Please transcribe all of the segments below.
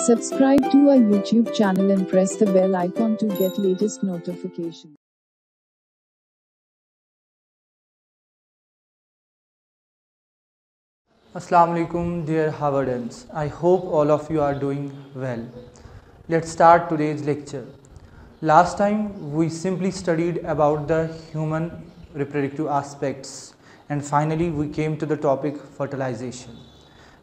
Subscribe to our YouTube channel and press the bell icon to get latest notifications. Assalamu alaikum dear Harvardians. I hope all of you are doing well. Let's start today's lecture. Last time we simply studied about the human reproductive aspects and finally we came to the topic fertilization.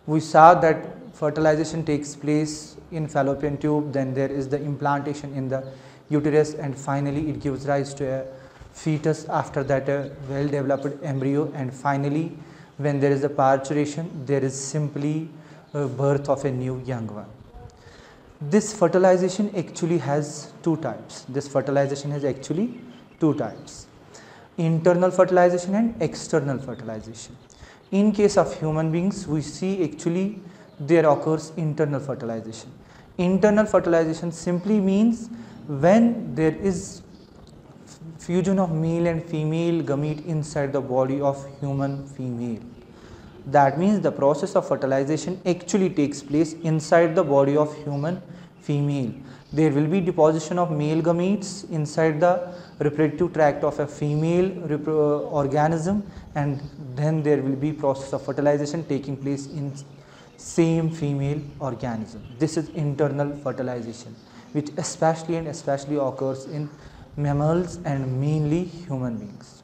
We saw that fertilization takes place in fallopian tube, then there is the implantation in the uterus and finally it gives rise to a fetus, after that a well developed embryo, and finally when there is a parturition there is simply a birth of a new young one. This fertilization actually has two types. Internal fertilization and external fertilization. In case of human beings, we see actually there occurs internal fertilization. Internal fertilization simply means when there is fusion of male and female gamete inside the body of human female. That means the process of fertilization actually takes place inside the body of human female. There will be deposition of male gametes inside the reproductive tract of a female organism, and then there will be process of fertilization taking place in same female organism. This is internal fertilization, which especially occurs in mammals and mainly human beings.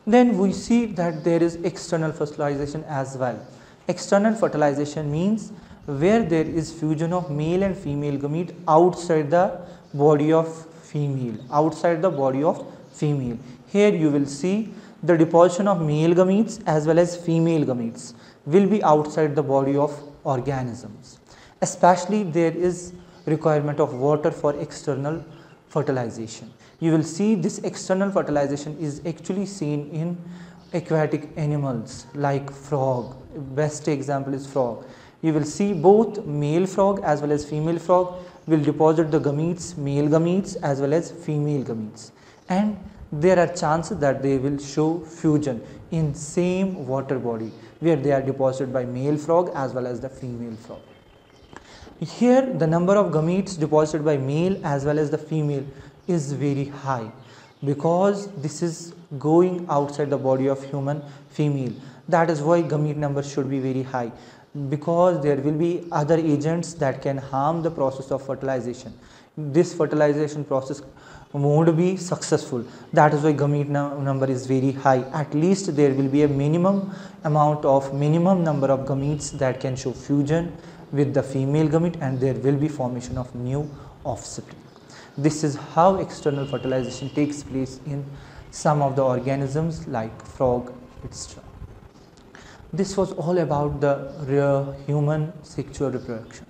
Then we see that there is external fertilization as well. External fertilization means where there is fusion of male and female gamete outside the body of female. Here you will see the deposition of male gametes as well as female gametes will be outside the body of organisms. Especially there is requirement of water for external fertilization. You will see this external fertilization is actually seen in aquatic animals like frog. Best example is frog. You will see both male frog as well as female frog will deposit the gametes, male gametes as well as female gametes, and there are chances that they will show fusion in same water body where they are deposited by male frog as well as the female frog. Here the number of gametes deposited by male as well as the female is very high because this is going outside the body of human female. That is why gamete number should be very high, because there will be other agents that can harm the process of fertilization. This fertilization process won't be successful. That is why gamete number is very high. At least there will be a minimum number of gametes that can show fusion with the female gamete, and there will be formation of new offspring. This is how external fertilization takes place in some of the organisms like frog, etc. This was all about the human sexual reproduction.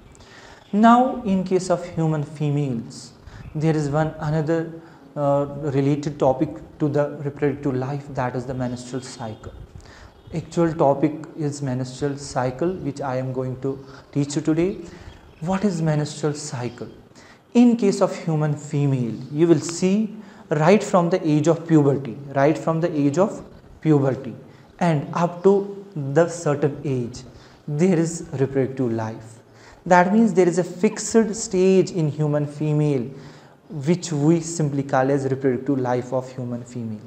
Now in case of human females, there is another related topic to the reproductive life, that is the menstrual cycle. Actual topic is menstrual cycle, which I am going to teach you today. What is menstrual cycle? In case of human female, you will see right from the age of puberty and up to the certain age there is reproductive life. That means there is a fixed stage in human female which we simply call as reproductive life of human female.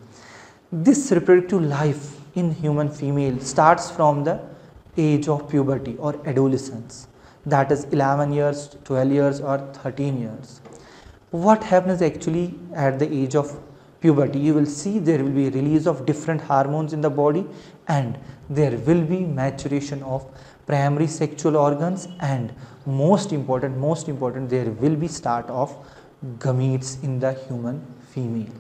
This reproductive life in human female starts from the age of puberty or adolescence, that is 11 years, 12 years or 13 years. What happens actually at the age of puberty? You will see there will be release of different hormones in the body, and there will be maturation of primary sexual organs, and most important there will be start of gametes in the human female.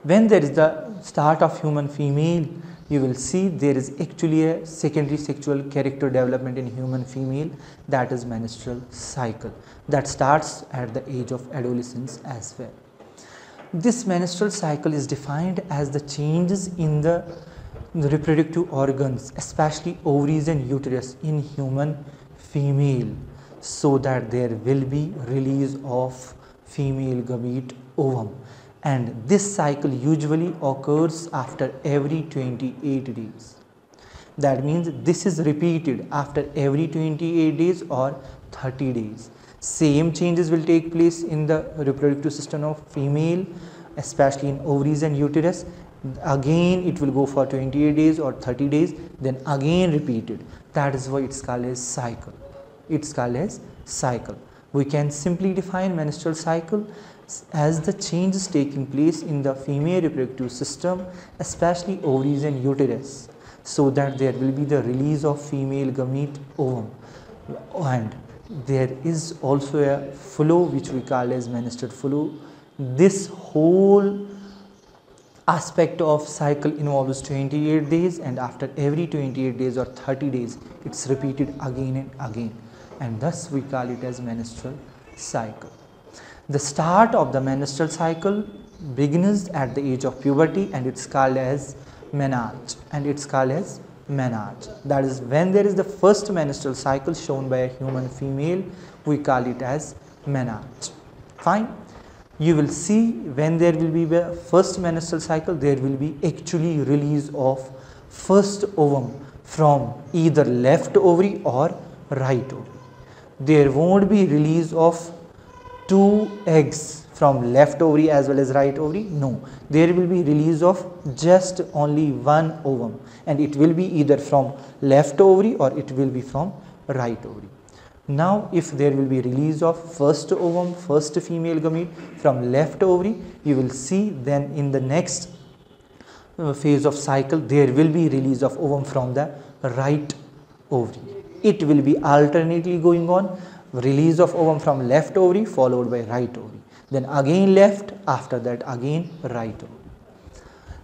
When there is the start of human female, you will see there is actually a secondary sexual character development in human female, that is menstrual cycle, that starts at the age of adolescence as well. This menstrual cycle is defined as the changes in the reproductive organs, especially ovaries and uterus in human female, so that there will be release of female gamete ovum, and this cycle usually occurs after every 28 days. That means this is repeated after every 28 days or 30 days. Same changes will take place in the reproductive system of female, especially in ovaries and uterus. Again it will go for 28 days or 30 days, then again repeated. That is why it's called as cycle. It's called as cycle. We can simply define menstrual cycle as the changes taking place in the female reproductive system, especially ovaries and uterus, so that there will be the release of female gamete ovum, and there is also a flow which we call as menstrual flow. This whole aspect of cycle involves 28 days, and after every 28 days or 30 days it's repeated again and again, and thus we call it as menstrual cycle. The start of the menstrual cycle begins at the age of puberty, and it's called as menarche, that is when there is the first menstrual cycle shown by a human female, we call it as menarche. Fine. You will see when there will be the first menstrual cycle, there will be actually release of first ovum from either left ovary or right ovary. There won't be release of two eggs from left ovary as well as right ovary. No, there will be release of just only one ovum, and it will be either from left ovary or it will be from right ovary. Now if there will be release of first ovum, first female gamete from left ovary, you will see then in the next phase of cycle there will be release of ovum from the right ovary. It will be alternately going on, release of ovum from left ovary followed by right ovary, then again left, after that again right ovary.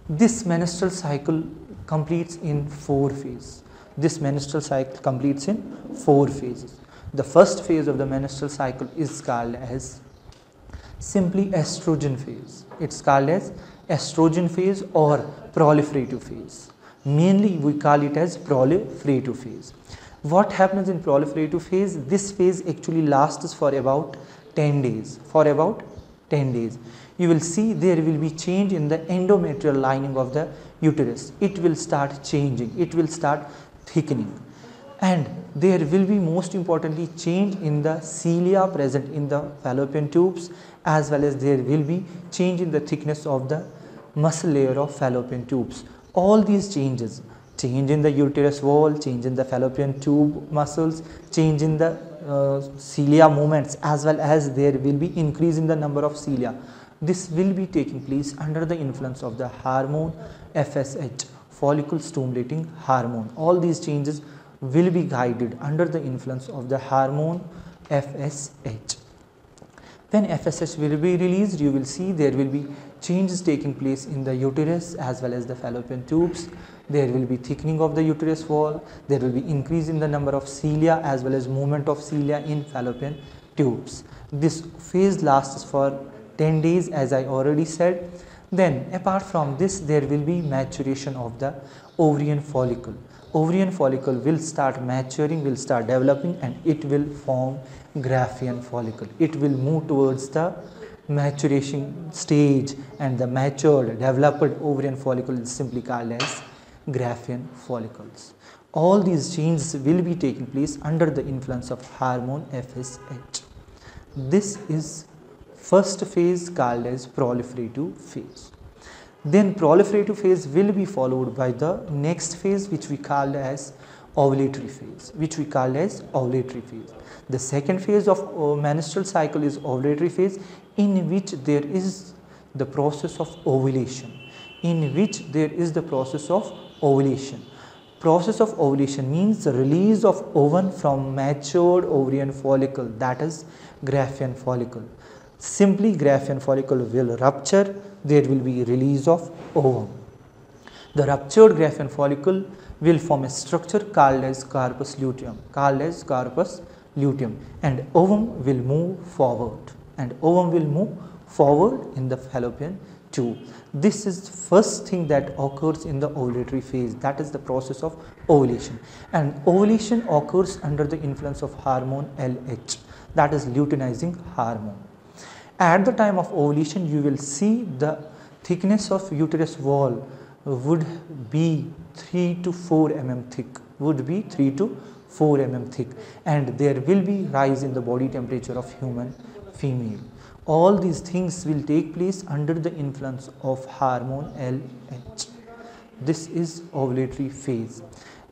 This menstrual cycle completes in 4 phases. This menstrual cycle completes in 4 phases. The first phase of the menstrual cycle is called as simply estrogen phase. It's called as estrogen phase or proliferative phase. Mainly we call it as proliferative phase. What happens in proliferative phase? This phase actually lasts for about 10 days. You will see there will be change in the endometrial lining of the uterus. It will start changing, it will start thickening, and there will be most importantly change in the cilia present in the fallopian tubes, as well as there will be change in the thickness of the muscle layer of fallopian tubes. All these changes, change in the uterus wall, change in the fallopian tube muscles, change in the cilia movements, as well as there will be increase in the number of cilia. This will be taking place under the influence of the hormone FSH, follicle stimulating hormone. All these changes will be guided under the influence of the hormone FSH. When FSH will be released, you will see there will be changes taking place in the uterus as well as the fallopian tubes. There will be thickening of the uterus wall, there will be increase in the number of cilia as well as movement of cilia in fallopian tubes. This phase lasts for 10 days as I already said. Then apart from this, there will be maturation of the ovarian follicle. Ovarian follicle will start maturing, will start developing, and it will form Graafian follicle. It will move towards the maturation stage, and the matured developed ovarian follicle is simply called as Graafian follicles. All these changes will be taking place under the influence of hormone FSH. This is first phase called as proliferative phase. Then proliferative phase will be followed by the next phase, which we call as ovulatory phase, The second phase of menstrual cycle is ovulatory phase, in which there is the process of ovulation. Process of ovulation means the release of ovum from matured ovarian follicle, that is Graafian follicle. Simply Graafian follicle will rupture, there will be release of ovum. The ruptured Graafian follicle will form a structure called as corpus luteum, and ovum will move forward, in the fallopian tube. This is the first thing that occurs in the ovulatory phase, that is the process of ovulation, and ovulation occurs under the influence of hormone LH, that is luteinizing hormone. At the time of ovulation, you will see the thickness of uterus wall would be 3 to 4 mm thick, 4 mm thick, and there will be rise in the body temperature of human female. All these things will take place under the influence of hormone LH. This is ovulatory phase,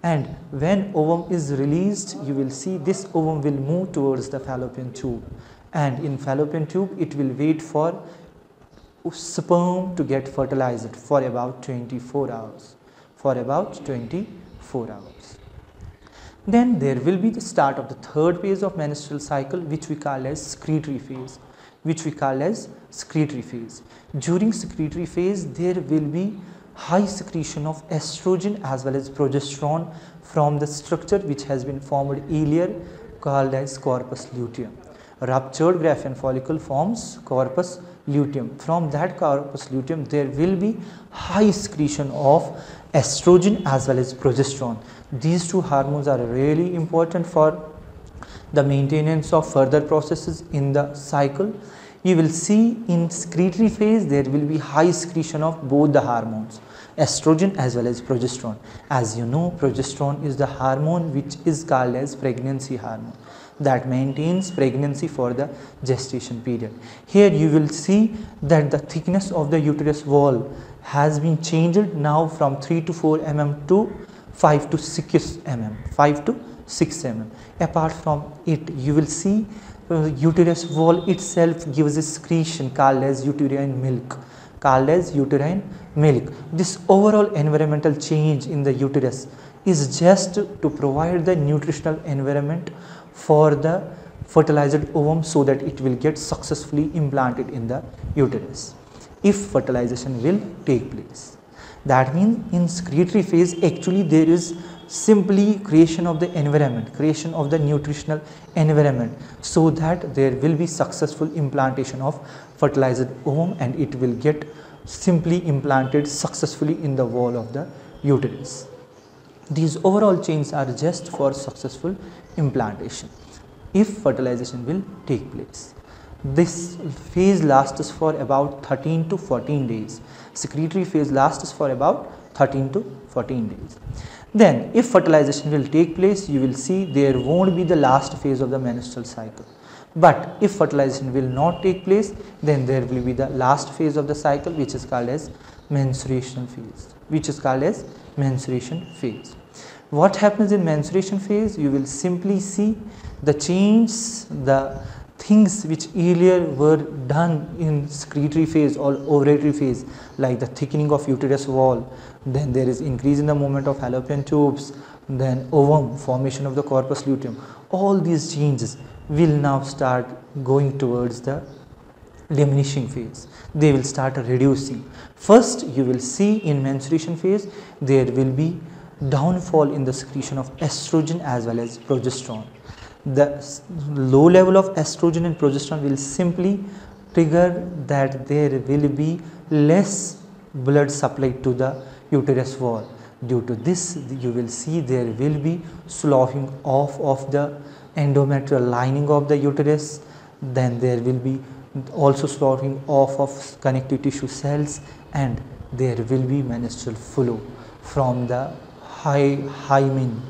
and when ovum is released, you will see this ovum will move towards the fallopian tube, and in fallopian tube it will wait for sperm to get fertilized for about 24 hours. Then there will be the start of the third phase of menstrual cycle, which we call as secretory phase. During secretory phase, there will be high secretion of estrogen as well as progesterone from the structure which has been formed earlier, called as corpus luteum. Ruptured Graafian follicle forms corpus luteum. From that corpus luteum, there will be high secretion of estrogen as well as progesterone. These two hormones are really important for the maintenance of further processes in the cycle. You will see in secretory phase there will be high secretion of both the hormones, estrogen as well as progesterone. As you know, progesterone is the hormone which is called as pregnancy hormone, that maintains pregnancy for the gestation period. Here you will see that the thickness of the uterus wall has been changed now from 3 to 4 mm to 5 to 6 mm. Apart from it, you will see uterus wall itself gives a secretion called as uterine milk. This overall environmental change in the uterus is just to provide the nutritional environment for the fertilized ovum so that it will get successfully implanted in the uterus if fertilization will take place. That means in secretory phase, actually there is simply creation of the environment, creation of the nutritional environment, so that there will be successful implantation of fertilized ovum and it will get simply implanted successfully in the wall of the uterus. These overall changes are just for successful implantation if fertilization will take place. This phase lasts for about 13 to 14 days. Secretory phase lasts for about 13 to 14 days. Then if fertilization will take place, you will see there won't be the last phase of the menstrual cycle. But if fertilization will not take place, then there will be the last phase of the cycle, which is called as menstruation phase. What happens in menstruation phase? You will simply see the change, the things which earlier were done in secretory phase or ovulatory phase, like the thickening of uterus wall, then there is increase in the movement of fallopian tubes, then ovum, formation of the corpus luteum. All these changes will now start going towards the diminishing phase. They will start reducing. First, you will see in menstruation phase there will be downfall in the secretion of estrogen as well as progesterone. The low level of estrogen and progesterone will simply trigger that there will be less blood supply to the uterus wall. Due to this, you will see there will be sloughing off of the endometrial lining of the uterus. Then there will be also sloughing off of connective tissue cells, and there will be menstrual flow from the hymen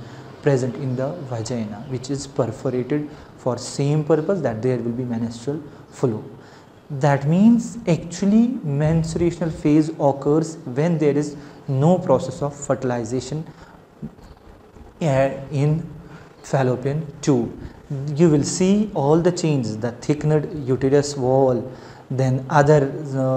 present in the vagina, which is perforated for same purpose, that there will be menstrual flow. That means actually menstruational phase occurs when there is no process of fertilization in fallopian tube. You will see all the changes, the thickened uterus wall, then other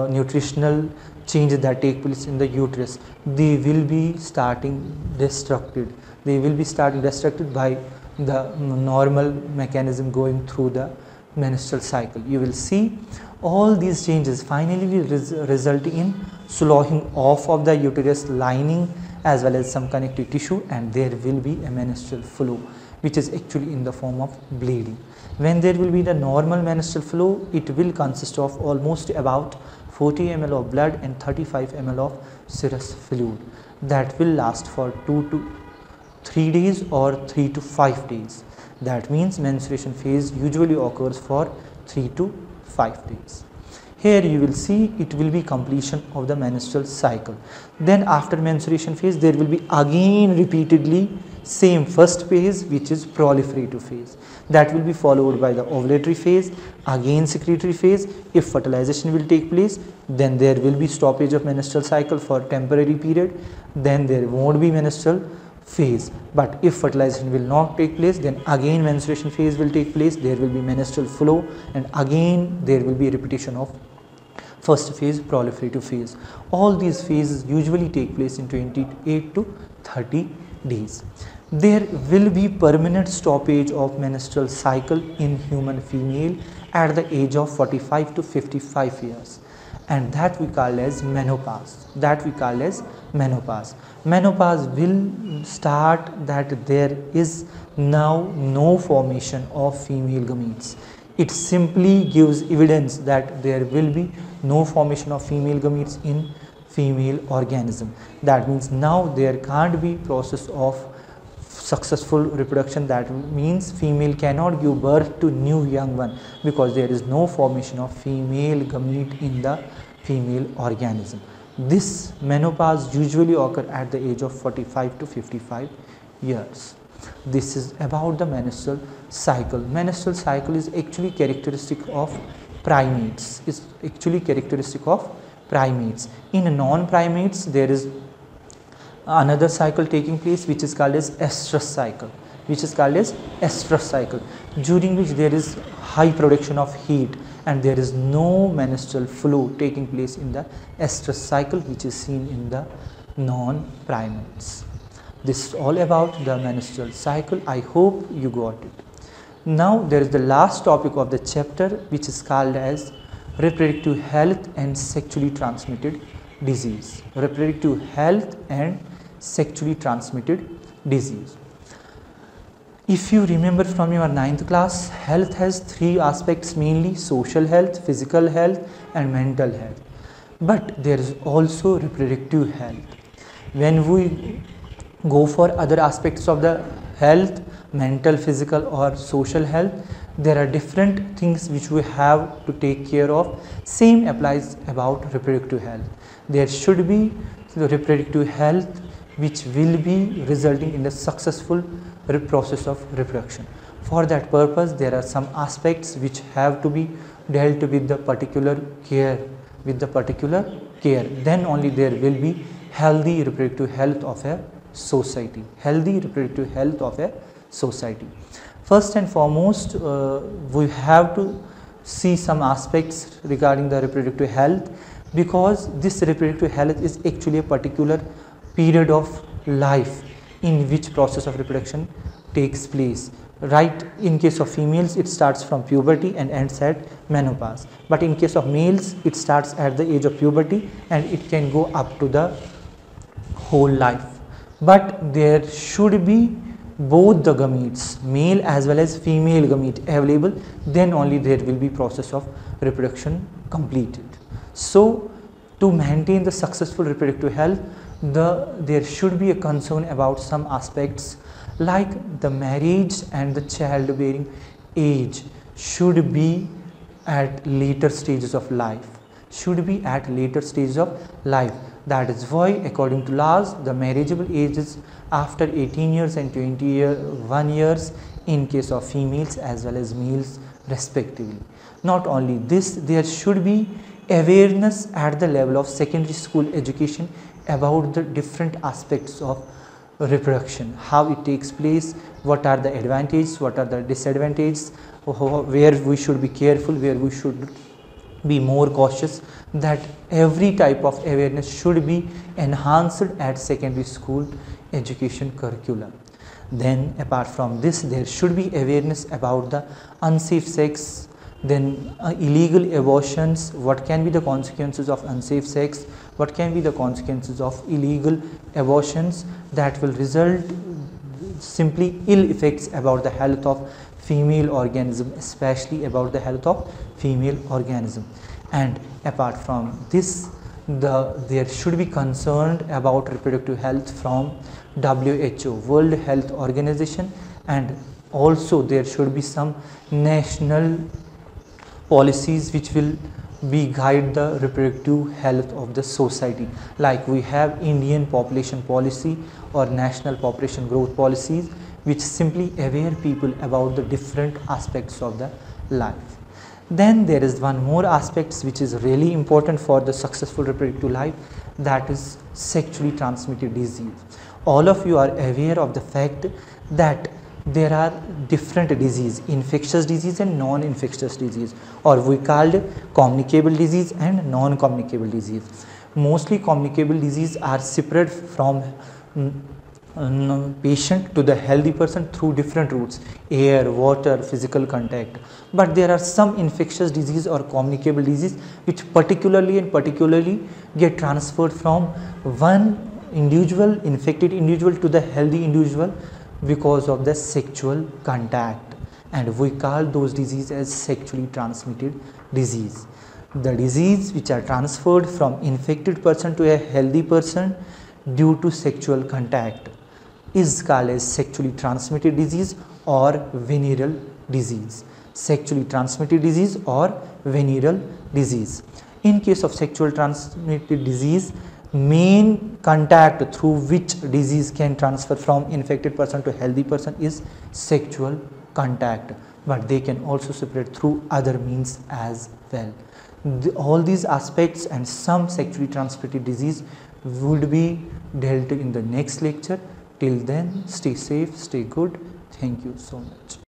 nutritional changes that take place in the uterus. They will be starting destructed. They will be starting destructed by the normal mechanism going through the menstrual cycle. You will see all these changes finally will result in sloughing off of the uterus lining as well as some connective tissue, and there will be a menstrual flow, which is actually in the form of bleeding. When there will be the normal menstrual flow, it will consist of almost about 40 ml of blood and 35 ml of serous fluid. That will last for 2 to 3 days or 3 to 5 days. That means menstruation phase usually occurs for 3 to 5 days. Here you will see it will be completion of the menstrual cycle. Then after menstruation phase, there will be again repeatedly same first phase, which is proliferative phase. That will be followed by the ovulatory phase, again secretory phase. If fertilization will take place, then there will be stoppage of menstrual cycle for temporary period, then there won't be menstrual phase. But if fertilization will not take place, then again menstruation phase will take place, there will be menstrual flow, and again there will be a repetition of first phase, proliferative phase. All these phases usually take place in 28 to 30 days. There will be permanent stoppage of menstrual cycle in human female at the age of 45 to 55 years, and that we call as menopause. Menopause will start that there is now no formation of female gametes. It simply gives evidence that there will be no formation of female gametes in female organism. That means now there can't be process of successful reproduction. That means female cannot give birth to new young one because there is no formation of female gamete in the female organism. This menopause usually occur at the age of 45 to 55 years. This is about the menstrual cycle. Menstrual cycle is actually characteristic of primates. In non-primates, there is another cycle taking place which is called as estrous cycle, during which there is high production of heat and there is no menstrual flow taking place in the estrous cycle, which is seen in the non-primates. This is all about the menstrual cycle. I hope you got it. Now there is the last topic of the chapter, which is called as reproductive health and sexually transmitted disease. If you remember from your 9th class, health has 3 aspects mainly: social health, physical health and mental health. But there is also reproductive health. When we go for other aspects of the health, mental, physical or social health, there are different things which we have to take care of. Same applies about reproductive health. There should be the reproductive health which will be resulting in the successful process of reproduction. For that purpose, there are some aspects which have to be dealt with the particular care. Then only there will be healthy reproductive health of a society. First and foremost, we have to see some aspects regarding the reproductive health, because this reproductive health is actually a particular period of life in which process of reproduction takes place. Right, in case of females it starts from puberty and ends at menopause, but in case of males it starts at the age of puberty and it can go up to the whole life. But there should be both the gametes, male as well as female gamete available, then only there will be process of reproduction completed. So to maintain the successful reproductive health, there should be a concern about some aspects like the marriage and the childbearing age should be at later stages of life. That is why, according to laws, the marriageable age is after 18 years and 21 years in case of females as well as males respectively. Not only this, there should be awareness at the level of secondary school education about the different aspects of reproduction, how it takes place, what are the advantages, what are the disadvantages, where we should be careful, where we should be more cautious. That every type of awareness should be enhanced at secondary school education curriculum. Then apart from this, there should be awareness about the unsafe sex, then illegal abortions, what can be the consequences of unsafe sex, what can be the consequences of illegal abortions that will result simply ill effects about the health of female organism, especially about the health of female organism. And apart from this, there should be concerned about reproductive health from WHO, World Health Organization, and also there should be some national policies which will we guide the reproductive health of the society. Like we have Indian population policy or national population growth policies, which simply aware people about the different aspects of the life. Then there is one more aspect which is really important for the successful reproductive life, that is sexually transmitted disease. All of you are aware of the fact that there are different disease, infectious disease and non-infectious disease, or we called communicable disease and non-communicable disease. Mostly communicable disease are separate from patient to the healthy person through different routes: air, water, physical contact. But there are some infectious disease or communicable disease which particularly get transferred from one individual, infected individual, to the healthy individual because of the sexual contact, and we call those diseases as sexually transmitted disease. The disease which are transferred from infected person to a healthy person due to sexual contact is called as sexually transmitted disease or venereal disease. Sexually transmitted disease or venereal disease. In case of sexual transmitted disease, main contact through which disease can transfer from infected person to healthy person is sexual contact, but they can also spread through other means as well. All these aspects and some sexually transmitted disease would be dealt in the next lecture. Till then, stay safe, stay good. Thank you so much.